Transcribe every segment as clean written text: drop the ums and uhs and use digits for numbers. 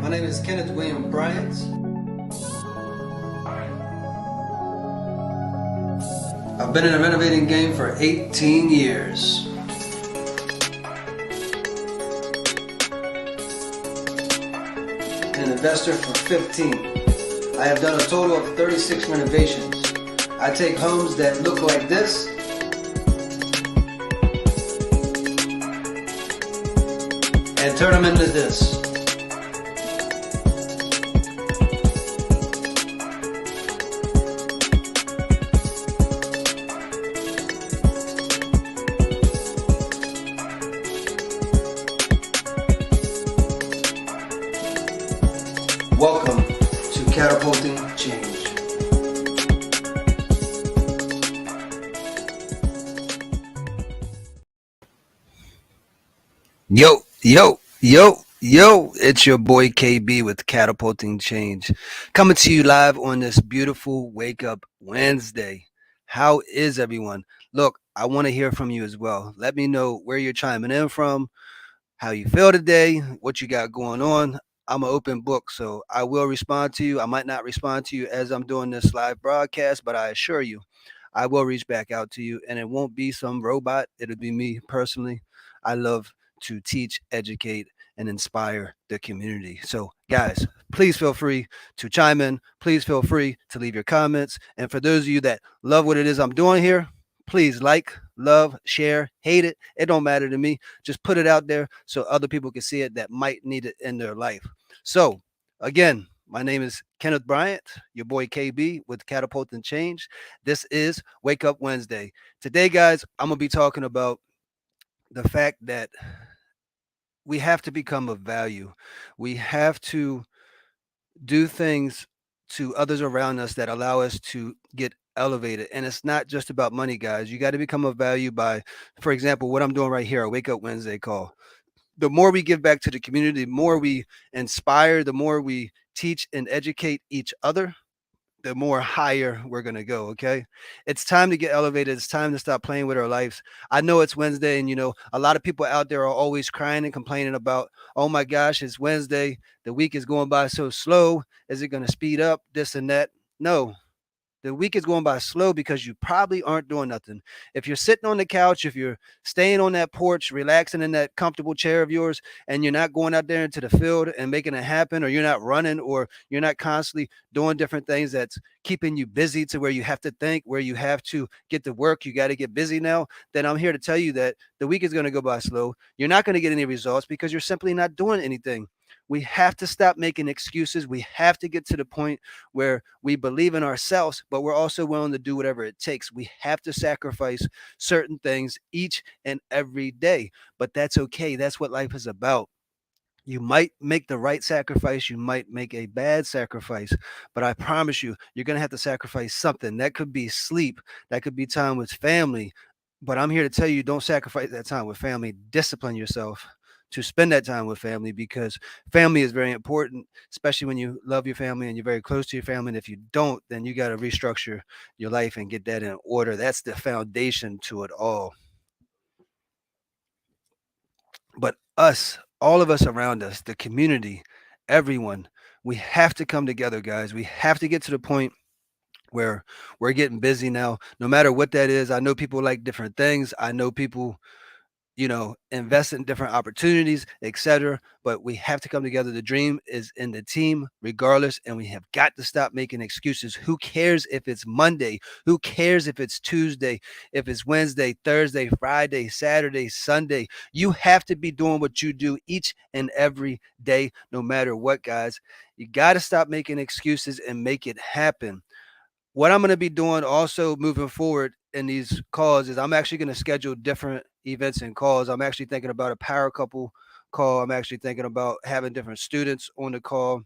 My name is Kenneth William Bryant. I've been in the renovating game for 18 years. An investor for 15. I have done a total of 36 renovations. I take homes that look like this and turn them into this. Welcome to Catapulting Change. Yo, it's your boy KB with Catapulting Change. Coming to you live on this beautiful Wake Up Wednesday. How is everyone? Look, I want to hear from you as well. Let me know where you're chiming in from, how you feel today, what you got going on. I'm an open book, so I will respond to you. I might not respond to you as I'm doing this live broadcast, but I assure you, I will reach back out to you, and it won't be some robot. It'll be me personally. I love to teach, educate, and inspire the community. So, guys, please feel free to chime in. Please feel free to leave your comments. And for those of you that love what it is I'm doing here, please like, love, share, hate it. It don't matter to me. Just put it out there so other people can see it that might need it in their life. So, again, my name is Kenneth Bryant, your boy KB with Catapulting Change. This is Wake Up Wednesday. Today, guys, I'm going to be talking about the fact that we have to become of value. We have to do things to others around us that allow us to get elevated. And it's not just about money, guys. You got to become of value by, for example, what I'm doing right here, a Wake Up Wednesday call. The more we give back to the community, the more we inspire, the more we teach and educate each other, the more higher we're going to go. Okay. It's time to get elevated. It's time to stop playing with our lives. I know it's Wednesday, and a lot of people out there are always crying and complaining about, oh my gosh, it's Wednesday. The week is going by so slow. Is it going to speed up? This and that? No. The week is going by slow because you probably aren't doing nothing. If you're sitting on the couch, if you're staying on that porch, relaxing in that comfortable chair of yours, and you're not going out there into the field and making it happen, or you're not running, or you're not constantly doing different things that's keeping you busy to where you have to think, where you have to get to work, you got to get busy now, then I'm here to tell you that the week is going to go by slow. You're not going to get any results because you're simply not doing anything. We have to stop making excuses. We have to get to the point where we believe in ourselves, but we're also willing to do whatever it takes. We have to sacrifice certain things each and every day, but that's okay. That's what life is about. You might make the right sacrifice. You might make a bad sacrifice, but I promise you, you're going to have to sacrifice something. That could be sleep. That could be time with family. But I'm here to tell you, don't sacrifice that time with family. Discipline yourself to spend that time with family, because family is very important, especially when you love your family and you're very close to your family. And if you don't, then you got to restructure your life and get that in order. That's the foundation to it all. But us, all of us around us, the community, everyone, we have to come together, guys. We have to get to the point where we're getting busy now, no matter what that is. I know people like different things. I know people invest in different opportunities, etc. But we have to come together. The dream is in the team, regardless, and we have got to stop making excuses. Who cares if it's Monday? Who cares if it's Tuesday? If it's Wednesday, Thursday, Friday, Saturday, Sunday? You have to be doing what you do each and every day, no matter what, guys. You got to stop making excuses and make it happen. What I'm going to be doing also moving forward in these calls is I'm actually going to schedule different events and calls. I'm actually thinking about a power couple call. I'm actually thinking about having different students on the call.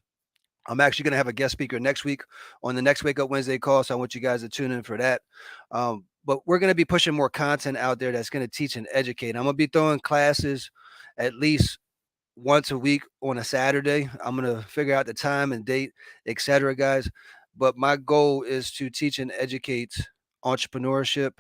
I'm actually going to have a guest speaker next week on the next Wake Up Wednesday call, so I want you guys to tune in for that. But we're going to be pushing more content out there that's going to teach and educate. I'm going to be throwing classes at least once a week on a Saturday. I'm going to figure out the time and date, etc., guys. But my goal is to teach and educate entrepreneurship,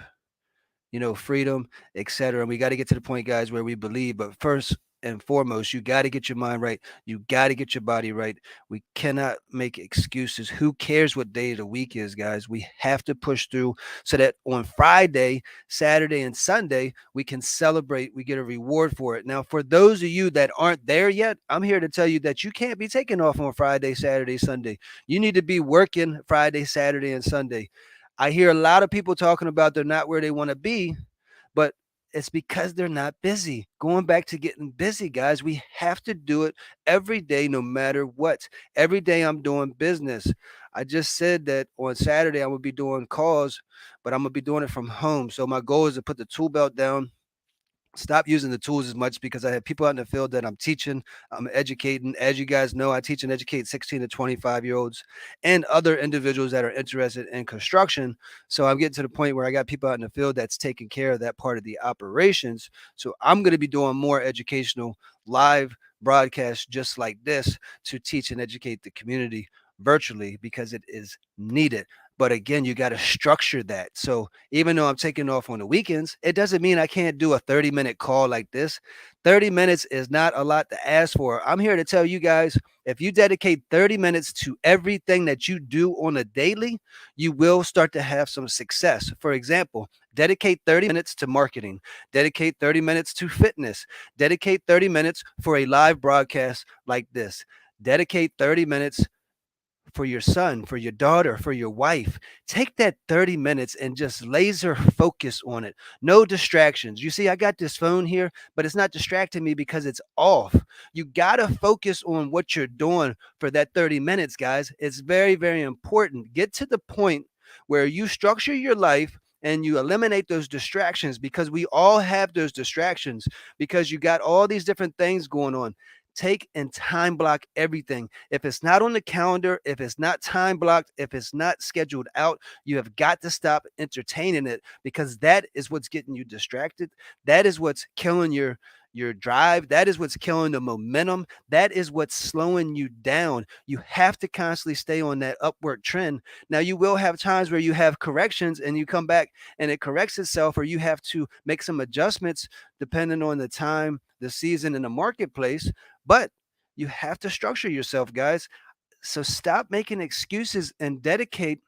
freedom, etc. And we got to get to the point, guys, where we believe. But first, and foremost, you got to get your mind right. You got to get your body right. We cannot make excuses. Who cares what day of the week is, guys? We have to push through so that on Friday, Saturday, and Sunday, we can celebrate. We get a reward for it. Now, for those of you that aren't there yet, I'm here to tell you that you can't be taking off on Friday, Saturday, Sunday. You need to be working Friday, Saturday, and Sunday. I hear a lot of people talking about they're not where they want to be, but it's because they're not busy. Going back to getting busy, guys, we have to do it every day, no matter what. Every day I'm doing business. I just said that on Saturday I would be doing calls, but I'm gonna be doing it from home. So my goal is to put the tool belt down, stop using the tools as much because I have people out in the field that I'm teaching, I'm educating. As you guys know, I teach and educate 16 to 25-year-olds and other individuals that are interested in construction. So I'm getting to the point where I got people out in the field that's taking care of that part of the operations. So I'm going to be doing more educational live broadcasts just like this to teach and educate the community virtually because it is needed. But again, you got to structure that. So even though I'm taking off on the weekends, it doesn't mean I can't do a 30-minute call like this. 30 minutes is not a lot to ask for. I'm here to tell you guys, if you dedicate 30 minutes to everything that you do on a daily, you will start to have some success. For example, dedicate 30 minutes to marketing, dedicate 30 minutes to fitness, dedicate 30 minutes for a live broadcast like this, dedicate 30 minutes for your son, for your daughter, for your wife. Take that 30 minutes and just laser focus on it. No distractions. You see, I got this phone here, but it's not distracting me because it's off. You got to focus on what you're doing for that 30 minutes, guys. It's very, very important. Get to the point where you structure your life and you eliminate those distractions because we all have those distractions because you got all these different things going on. Take and time block everything. If it's not on the calendar, if it's not time blocked, if it's not scheduled out, you have got to stop entertaining it because that is what's getting you distracted. That is what's killing your drive. That is what's killing the momentum. That is what's slowing you down. You have to constantly stay on that upward trend. Now, you will have times where you have corrections and you come back and it corrects itself, or you have to make some adjustments depending on the time, the season, and the marketplace. But you have to structure yourself, guys. So stop making excuses and dedicate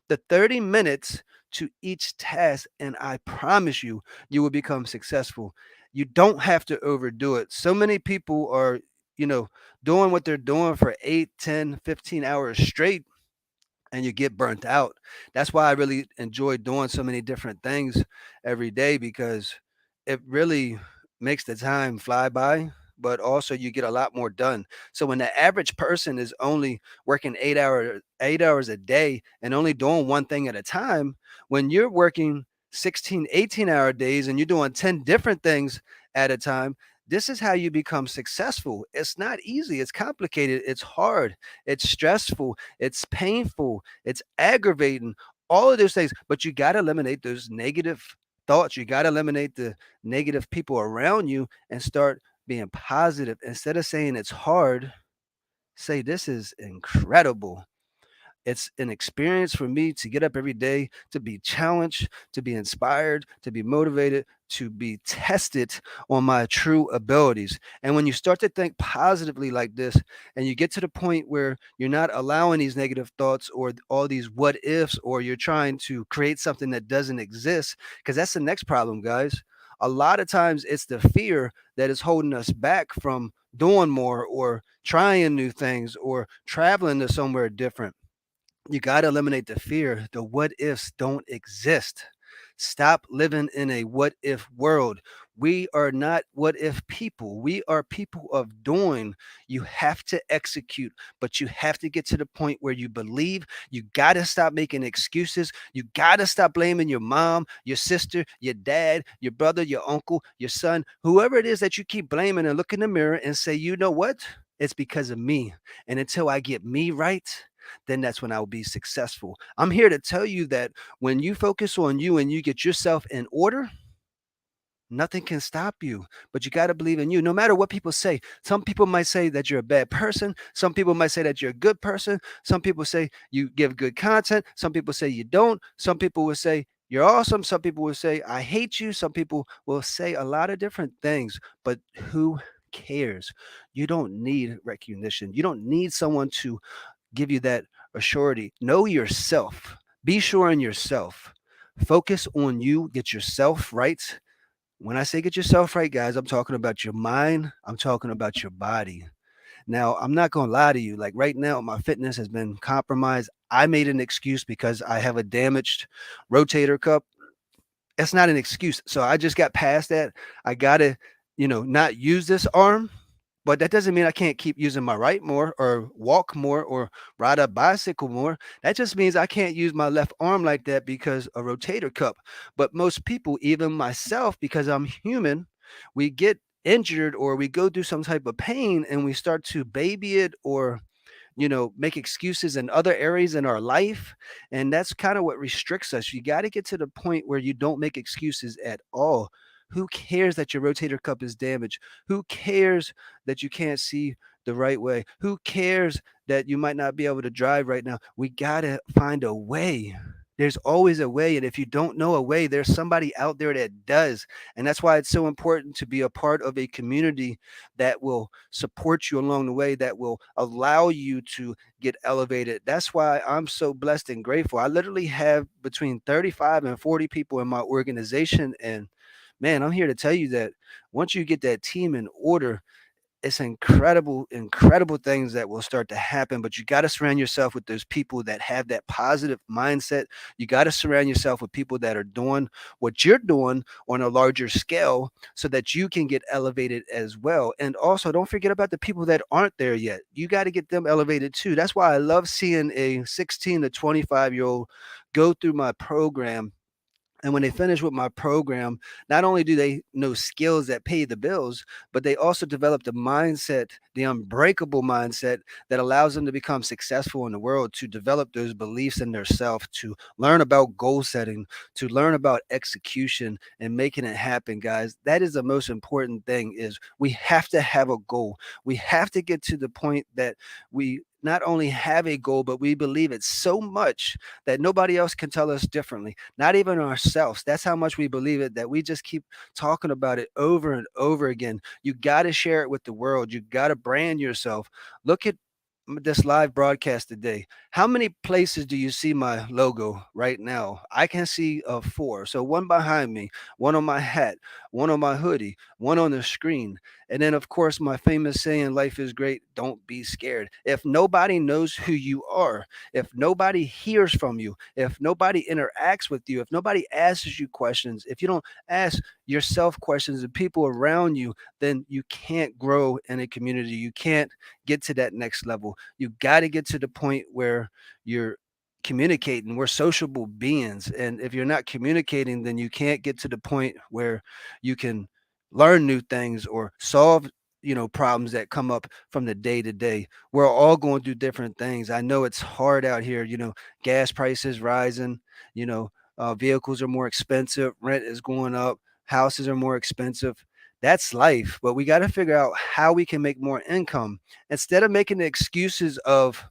the 30 minutes to each task. And I promise you, you will become successful. You don't have to overdo it. So many people are, you know, doing what they're doing for 8, 10, 15 hours straight and you get burnt out. That's why I really enjoy doing so many different things every day because it really makes the time fly by, but also you get a lot more done. So when the average person is only working 8 hours a day and only doing one thing at a time, when you're working 16, 18-hour days and you're doing 10 different things at a time, this is how you become successful. It's not easy. It's complicated. It's hard. It's stressful. It's painful. It's aggravating. All of those things. But you got to eliminate those negative thoughts. You got to eliminate the negative people around you and start being positive. Instead of saying it's hard, say this is incredible. It's an experience for me to get up every day, to be challenged, to be inspired, to be motivated, to be tested on my true abilities. And when you start to think positively like this, and you get to the point where you're not allowing these negative thoughts or all these what ifs, or you're trying to create something that doesn't exist, because that's the next problem, guys. A lot of times it's the fear that is holding us back from doing more or trying new things or traveling to somewhere different. You got to eliminate the fear. The what ifs don't exist. Stop living in a what if world. We are not what if people. We are people of doing. You have to execute, but you have to get to the point where you believe. You got to stop making excuses. You got to stop blaming your mom, your sister, your dad, your brother, your uncle, your son, whoever it is that you keep blaming, and look in the mirror and say, you know what? It's because of me. And until I get me right, then that's when I will be successful. I'm here to tell you that when you focus on you and you get yourself in order, nothing can stop you. But you got to believe in you, no matter what people say. Some people might say that you're a bad person. Some people might say that you're a good person. Some people say you give good content. Some people say you don't. Some people will say you're awesome. Some people will say I hate you. Some people will say a lot of different things. But who cares? You don't need recognition. You don't need someone to give you that assurity. Know yourself. Be sure in yourself. Focus on you. Get yourself right. When I say get yourself right, guys, I'm talking about your mind. I'm talking about your body. Now, I'm not going to lie to you. Like right now, my fitness has been compromised. I made an excuse because I have a damaged rotator cuff. That's not an excuse. So I just got past that. I got to, not use this arm, but that doesn't mean I can't keep using my right more or walk more or ride a bicycle more. That just means I can't use my left arm like that because a rotator cuff. But most people, even myself, because I'm human, we get injured or we go through some type of pain and we start to baby it or make excuses in other areas in our life. And that's kind of what restricts us. You got to get to the point where you don't make excuses at all. Who cares that your rotator cuff is damaged? Who cares that you can't see the right way? Who cares that you might not be able to drive right now? We got to find a way. There's always a way. And if you don't know a way, there's somebody out there that does. And that's why it's so important to be a part of a community that will support you along the way, that will allow you to get elevated. That's why I'm so blessed and grateful. I literally have between 35 and 40 people in my organization. And man, I'm here to tell you that once you get that team in order, it's incredible, incredible things that will start to happen. But you got to surround yourself with those people that have that positive mindset. You got to surround yourself with people that are doing what you're doing on a larger scale so that you can get elevated as well. And also, don't forget about the people that aren't there yet. You got to get them elevated too. That's why I love seeing a 16 to 25-year-old go through my program, and when they finish with my program, not only do they know skills that pay the bills, but they also develop the mindset, the unbreakable mindset that allows them to become successful in the world, to develop those beliefs in their self, to learn about goal setting, to learn about execution and making it happen, guys. That is the most important thing is we have to have a goal. We have to get to the point that we not only have a goal, but we believe it so much that nobody else can tell us differently, not even ourselves. That's how much we believe it that we just keep talking about it over and over again. You got to share it with the world. You got to brand yourself. Look at this live broadcast today. How many places do you see my logo right now? I can see four. So one behind me, one on my hat, one on my hoodie, one on the screen. And then, of course, my famous saying, life is great. Don't be scared. If nobody knows who you are, if nobody hears from you, if nobody interacts with you, if nobody asks you questions, if you don't ask yourself questions and people around you, then you can't grow in a community. You can't get to that next level. You got to get to the point where you're communicating. We're sociable beings. And if you're not communicating, then you can't get to the point where you can learn new things or solve problems that come up from the day to day. We're all going through different things. I know it's hard out here. Gas prices rising. Vehicles are more expensive, rent is going up, houses are more expensive. That's life, but we got to figure out how we can make more income instead of making the excuses of,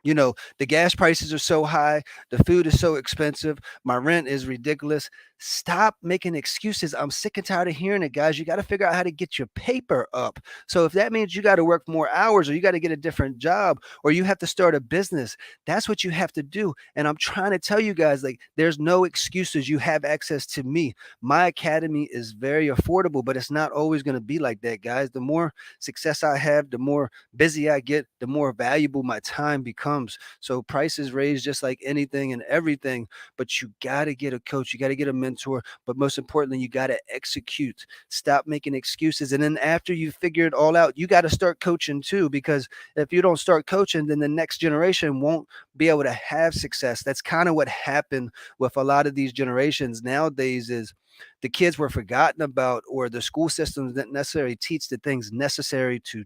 the gas prices are so high, the food is so expensive, my rent is ridiculous. Stop making excuses. I'm sick and tired of hearing it, guys. You got to figure out how to get your paper up. So if that means you got to work more hours or you got to get a different job or you have to start a business, that's what you have to do. And I'm trying to tell you guys, like, there's no excuses. You have access to me. My academy is very affordable, but it's not always going to be like that, guys. The more success I have, the more busy I get, the more valuable my time becomes. So prices raise just like anything and everything, but you got to get a coach, you got to get a mentor, but most importantly, you got to execute. Stop making excuses. And then after you figure it all out, you got to start coaching too, because if you don't start coaching, then the next generation won't be able to have success. That's kind of what happened with a lot of these generations nowadays is the kids were forgotten about, or the school systems didn't necessarily teach the things necessary to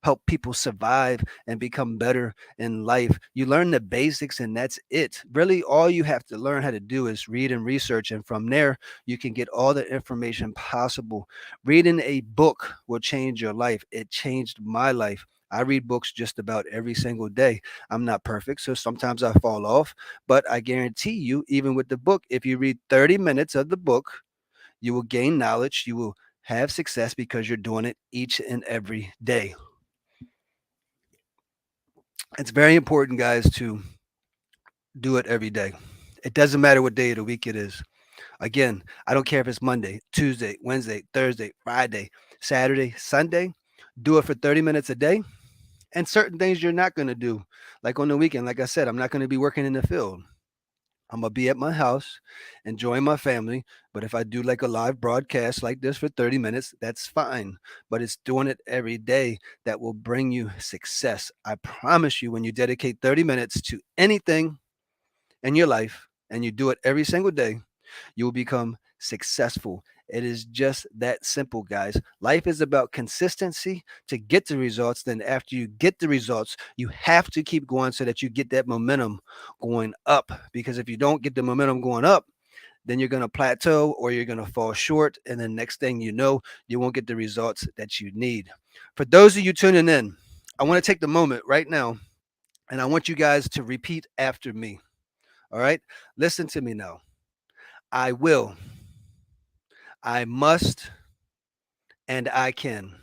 help people survive and become better in life. You learn the basics and that's it. Really, all you have to learn how to do is read and research. And from there, you can get all the information possible. Reading a book will change your life. It changed my life. I read books just about every single day. I'm not perfect, so sometimes I fall off, but I guarantee you, even with the book, if you read 30 minutes of the book, you will gain knowledge. You will have success because you're doing it each and every day. It's very important, guys, to do it every day. It doesn't matter what day of the week it is. Again, I don't care if it's Monday, Tuesday, Wednesday, Thursday, Friday, Saturday, Sunday. Do it for 30 minutes a day. And certain things you're not going to do. Like on the weekend, like I said, I'm not going to be working in the field. I'm going to be at my house, enjoying my family. But if I do like a live broadcast like this for 30 minutes, that's fine. But it's doing it every day that will bring you success. I promise you, when you dedicate 30 minutes to anything in your life and you do it every single day, you will become successful. It is just that simple, guys. Life is about consistency to get the results. Then, after you get the results, you have to keep going so that you get that momentum going up. Because if you don't get the momentum going up, then you're going to plateau or you're going to fall short. And then, next thing you know, you won't get the results that you need. For those of you tuning in, I want to take the moment right now and I want you guys to repeat after me. All right? Listen to me now. I will, I must, and I can.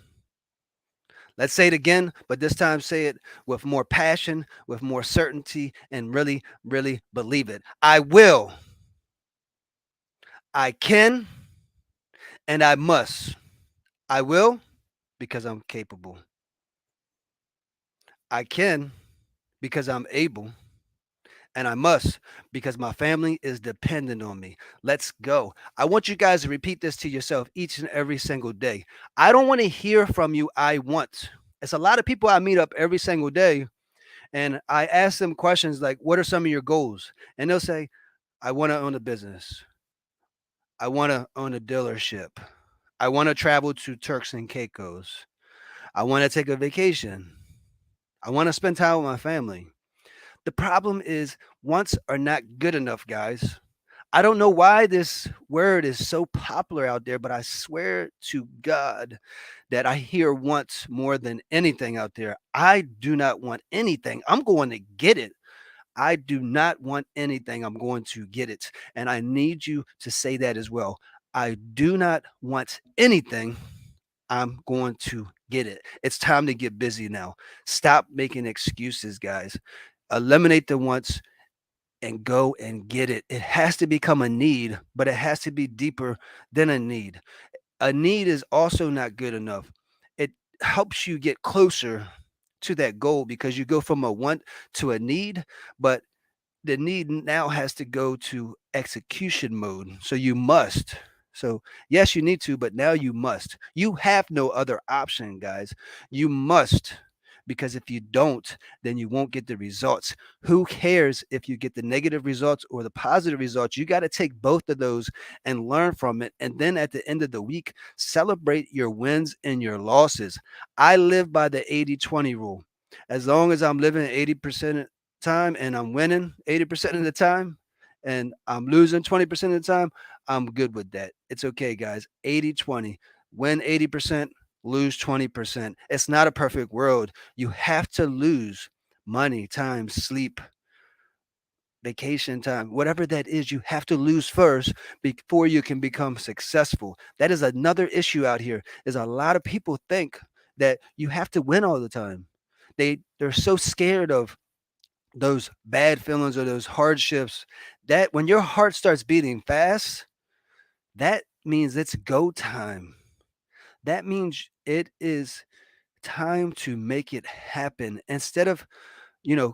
Let's say it again, but this time say it with more passion, with more certainty, and really, really believe it. I will, I can, and I must. I will because I'm capable. I can because I'm able. And I must because my family is dependent on me. Let's go. I want you guys to repeat this to yourself each and every single day. I don't want to hear from you, I want. It's a lot of people I meet up every single day, and I ask them questions like, what are some of your goals? And they'll say, I want to own a business. I want to own a dealership. I want to travel to Turks and Caicos. I want to take a vacation. I want to spend time with my family. The problem is, wants are not good enough, guys. I don't know why this word is so popular out there, but I swear to God that I hear wants more than anything out there. I do not want anything. I'm going to get it. I do not want anything. I'm going to get it. And I need you to say that as well. I do not want anything. I'm going to get it. It's time to get busy now. Stop making excuses, guys. Eliminate the wants and go and get it. It has to become a need, but it has to be deeper than a need. A need is also not good enough. It helps you get closer to that goal because you go from a want to a need, but the need now has to go to execution mode. So you must. So, yes, you need to, but now you must. You have no other option, guys. You must. Because if you don't, then you won't get the results. Who cares if you get the negative results or the positive results? You got to take both of those and learn from it. And then at the end of the week, celebrate your wins and your losses. I live by the 80-20 rule. As long as I'm living 80% time and I'm winning 80% of the time and I'm losing 20% of the time, I'm good with that. It's okay, guys. 80-20. Win 80%, lose 20%. It's not a perfect world. You have to lose money, time, sleep, vacation time, whatever that is, you have to lose first before you can become successful. That is another issue out here. Is a lot of people think that you have to win all the time. They're so scared of those bad feelings or those hardships that when your heart starts beating fast, that means it's go time. That means it is time to make it happen. Instead of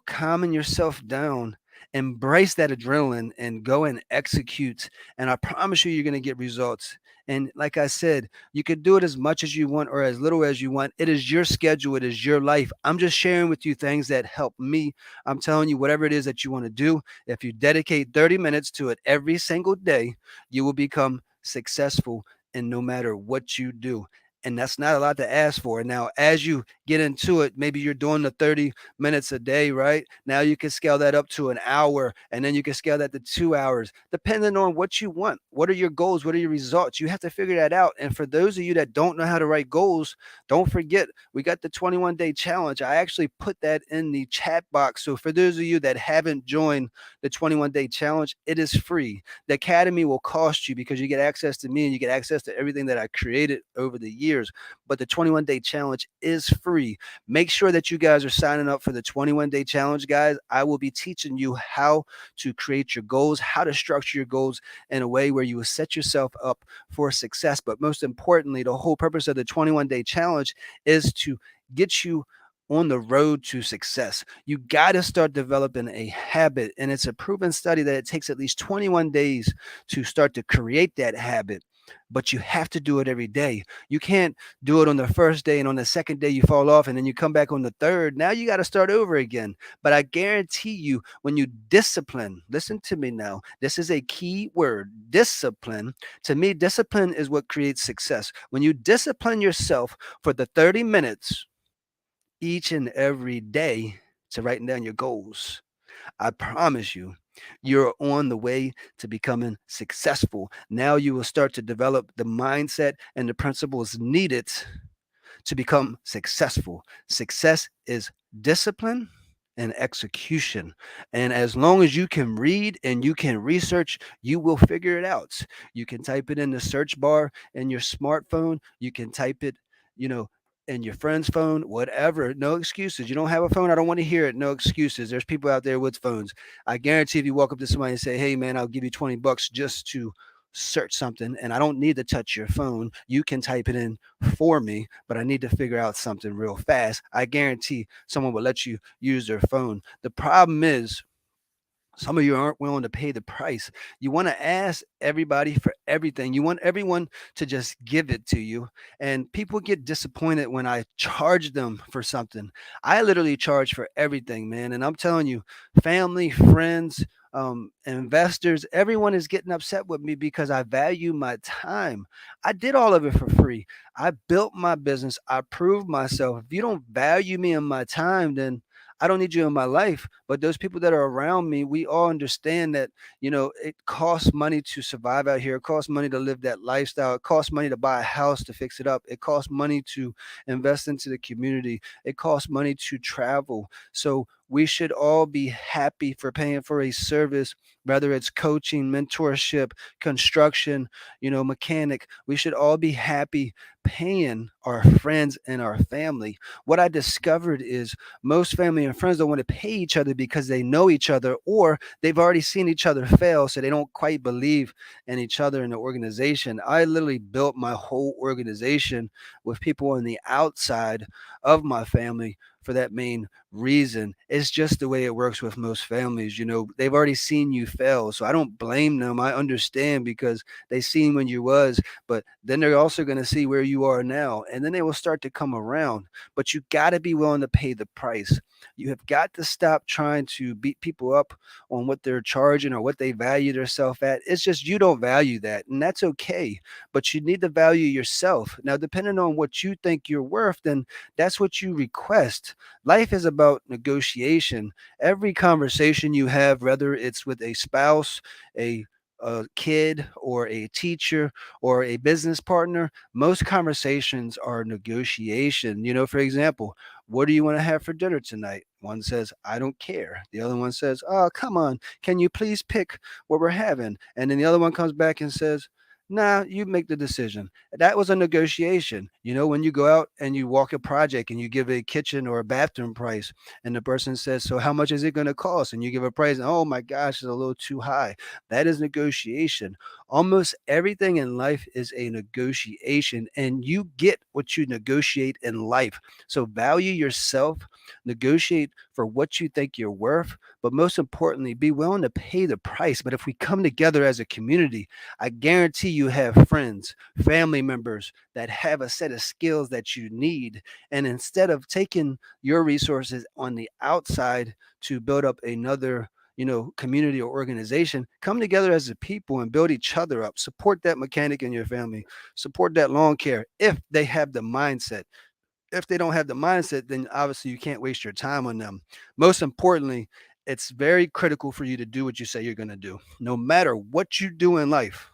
calming yourself down, embrace that adrenaline and go and execute. And I promise you, you're going to get results. And like I said, you can do it as much as you want or as little as you want. It is your schedule, it is your life. I'm just sharing with you things that help me. I'm telling you, whatever it is that you want to do, if you dedicate 30 minutes to it every single day, you will become successful in no matter what you do. And that's not a lot to ask for. Now, as you get into it, maybe you're doing the 30 minutes a day, right? Now you can scale that up to an hour, and then you can scale that to 2 hours, depending on what you want. What are your goals? What are your results? You have to figure that out. And for those of you that don't know how to write goals, don't forget we got the 21-day challenge. I actually put that in the chat box. So for those of you that haven't joined the 21-day challenge, it is free. The academy will cost you because you get access to me and you get access to everything that I created over the years. But the 21-day challenge is free. Make sure that you guys are signing up for the 21-day challenge, guys. I will be teaching you how to create your goals, how to structure your goals in a way where you will set yourself up for success. But most importantly, the whole purpose of the 21-day challenge is to get you on the road to success. You got to start developing a habit. And it's a proven study that it takes at least 21 days to start to create that habit. But you have to do it every day. You can't do it on the first day and on the second day you fall off and then you come back on the third. Now you got to start over again. But I guarantee you, when you discipline, listen to me now, this is a key word, discipline. To me, discipline is what creates success. When you discipline yourself for the 30 minutes each and every day to writing down your goals, I promise you, you're on the way to becoming successful. Now you will start to develop the mindset and the principles needed to become successful. Success is discipline and execution. And as long as you can read and you can research, you will figure it out. You can type it in the search bar in your smartphone. You can type it, you know, in your friend's phone, whatever. No excuses. You don't have a phone. I don't want to hear it. No excuses. There's people out there with phones. I guarantee if you walk up to somebody and say, "Hey man, I'll give you $20 just to search something and I don't need to touch your phone. You can type it in for me, but I need to figure out something real fast." I guarantee someone will let you use their phone. The problem is some of you aren't willing to pay the price. You want to ask everybody for everything. You want everyone to just give it to you. And people get disappointed when I charge them for something. I literally charge for everything, man. And I'm telling you, family, friends, investors, everyone is getting upset with me because I value my time. I did all of it for free. I built my business. I proved myself. If you don't value me and my time, then I don't need you in my life. But those people that are around me, we all understand that, it costs money to survive out here. It costs money to live that lifestyle. It costs money to buy a house to fix it up. It costs money to invest into the community. It costs money to travel. So we should all be happy for paying for a service, whether it's coaching, mentorship, construction, mechanic. We should all be happy paying our friends and our family. What I discovered is most family and friends don't want to pay each other because they know each other or they've already seen each other fail, so they don't quite believe in each other in the organization. I literally built my whole organization with people on the outside of my family for that main reason. It's just the way it works with most families. They've already seen you fail, so I don't blame them. I understand because they seen when you was, but then they're also going to see where you are now, and then they will start to come around. But you got to be willing to pay the price. You have got to stop trying to beat people up on what they're charging or what they value themselves at. It's just you don't value that, and that's okay. But you need to value yourself. Now, depending on what you think you're worth, then that's what you request. Life is about negotiation. Every conversation you have, whether it's with a spouse, a kid, or a teacher, or a business partner, most conversations are negotiation. For example, what do you want to have for dinner tonight? One says, I don't care. The other one says, oh, come on. Can you please pick what we're having? And then the other one comes back and says, nah, you make the decision. That was a negotiation. When you go out and you walk a project and you give a kitchen or a bathroom price, and the person says, so how much is it going to cost? And you give a price, and oh my gosh, it's a little too high. That is negotiation. Almost everything in life is a negotiation, and you get what you negotiate in life. So value yourself, negotiate for what you think you're worth, but most importantly, be willing to pay the price. But if we come together as a community, I guarantee you have friends, family members that have a set of skills that you need. And instead of taking your resources on the outside to build up another, community or organization, come together as a people and build each other up. Support that mechanic in your family. Support that lawn care if they have the mindset. If they don't have the mindset, then obviously you can't waste your time on them. Most importantly, it's very critical for you to do what you say you're going to do. No matter what you do in life,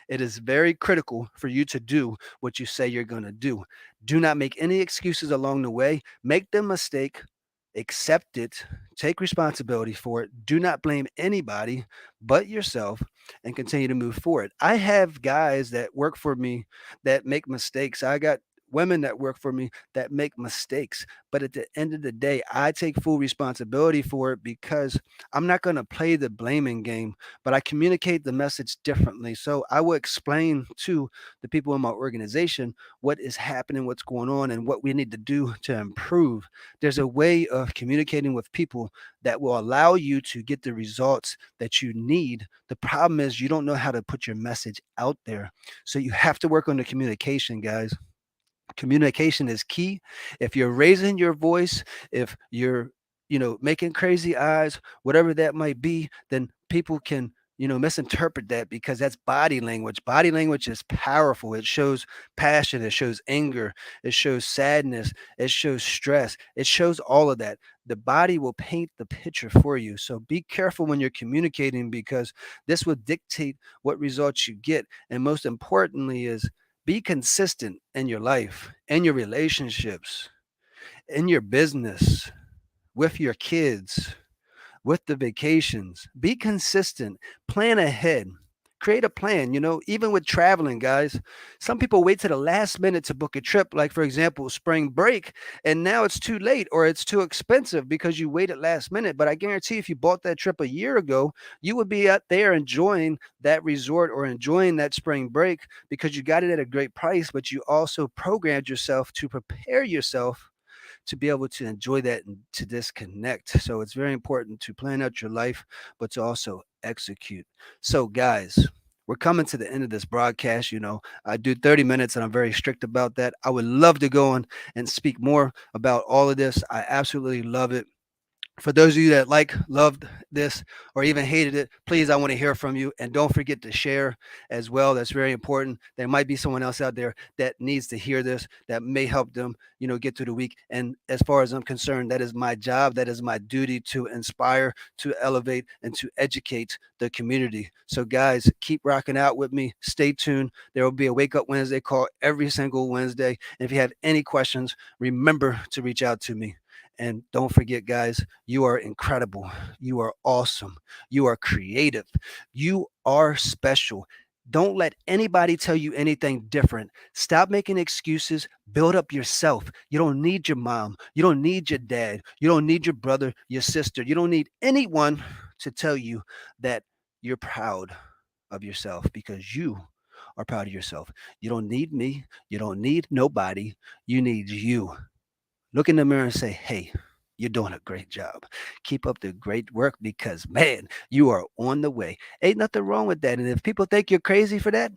it is very critical for you to do what you say you're going to do. Do not make any excuses along the way. Make the mistake, accept it, take responsibility for it. Do not blame anybody but yourself and continue to move forward. I have guys that work for me that make mistakes. I got women that work for me that make mistakes. But at the end of the day, I take full responsibility for it because I'm not going to play the blaming game, but I communicate the message differently. So I will explain to the people in my organization what is happening, what's going on, and what we need to do to improve. There's a way of communicating with people that will allow you to get the results that you need. The problem is you don't know how to put your message out there. So you have to work on the communication, guys. Communication is key. If you're raising your voice, if you're, making crazy eyes, whatever that might be, then people can, misinterpret that because that's body language. Body language is powerful. It shows passion, it shows anger, it shows sadness, it shows stress, it shows all of that. The body will paint the picture for you. So be careful when you're communicating because this will dictate what results you get. And most importantly is be consistent in your life, in your relationships, in your business, with your kids, with the vacations. Be consistent, plan ahead. Create a plan, even with traveling, guys. Some people wait to the last minute to book a trip, like, for example, spring break, and now it's too late or it's too expensive because you waited last minute. But I guarantee if you bought that trip a year ago, you would be out there enjoying that resort or enjoying that spring break because you got it at a great price, but you also programmed yourself to prepare yourself to be able to enjoy that and to disconnect. So it's very important to plan out your life, but to also execute. So, guys, we're coming to the end of this broadcast. I do 30 minutes and I'm very strict about that. I would love to go on and speak more about all of this. I absolutely love it. For those of you that loved this, or even hated it, please, I want to hear from you. And don't forget to share as well. That's very important. There might be someone else out there that needs to hear this that may help them, get through the week. And as far as I'm concerned, that is my job. That is my duty to inspire, to elevate, and to educate the community. So, guys, keep rocking out with me. Stay tuned. There will be a Wake Up Wednesday call every single Wednesday. And if you have any questions, remember to reach out to me. And don't forget, guys, you are incredible. You are awesome. You are creative. You are special. Don't let anybody tell you anything different. Stop making excuses. Build up yourself. You don't need your mom. You don't need your dad. You don't need your brother, your sister. You don't need anyone to tell you that you're proud of yourself because you are proud of yourself. You don't need me. You don't need nobody. You need you. Look in the mirror and say, hey, you're doing a great job. Keep up the great work because, man, you are on the way. Ain't nothing wrong with that. And if people think you're crazy for that,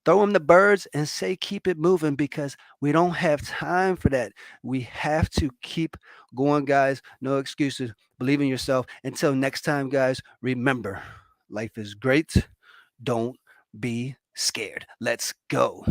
throw them the birds and say, keep it moving because we don't have time for that. We have to keep going, guys. No excuses. Believe in yourself. Until next time, guys, remember life is great. Don't be scared. Let's go.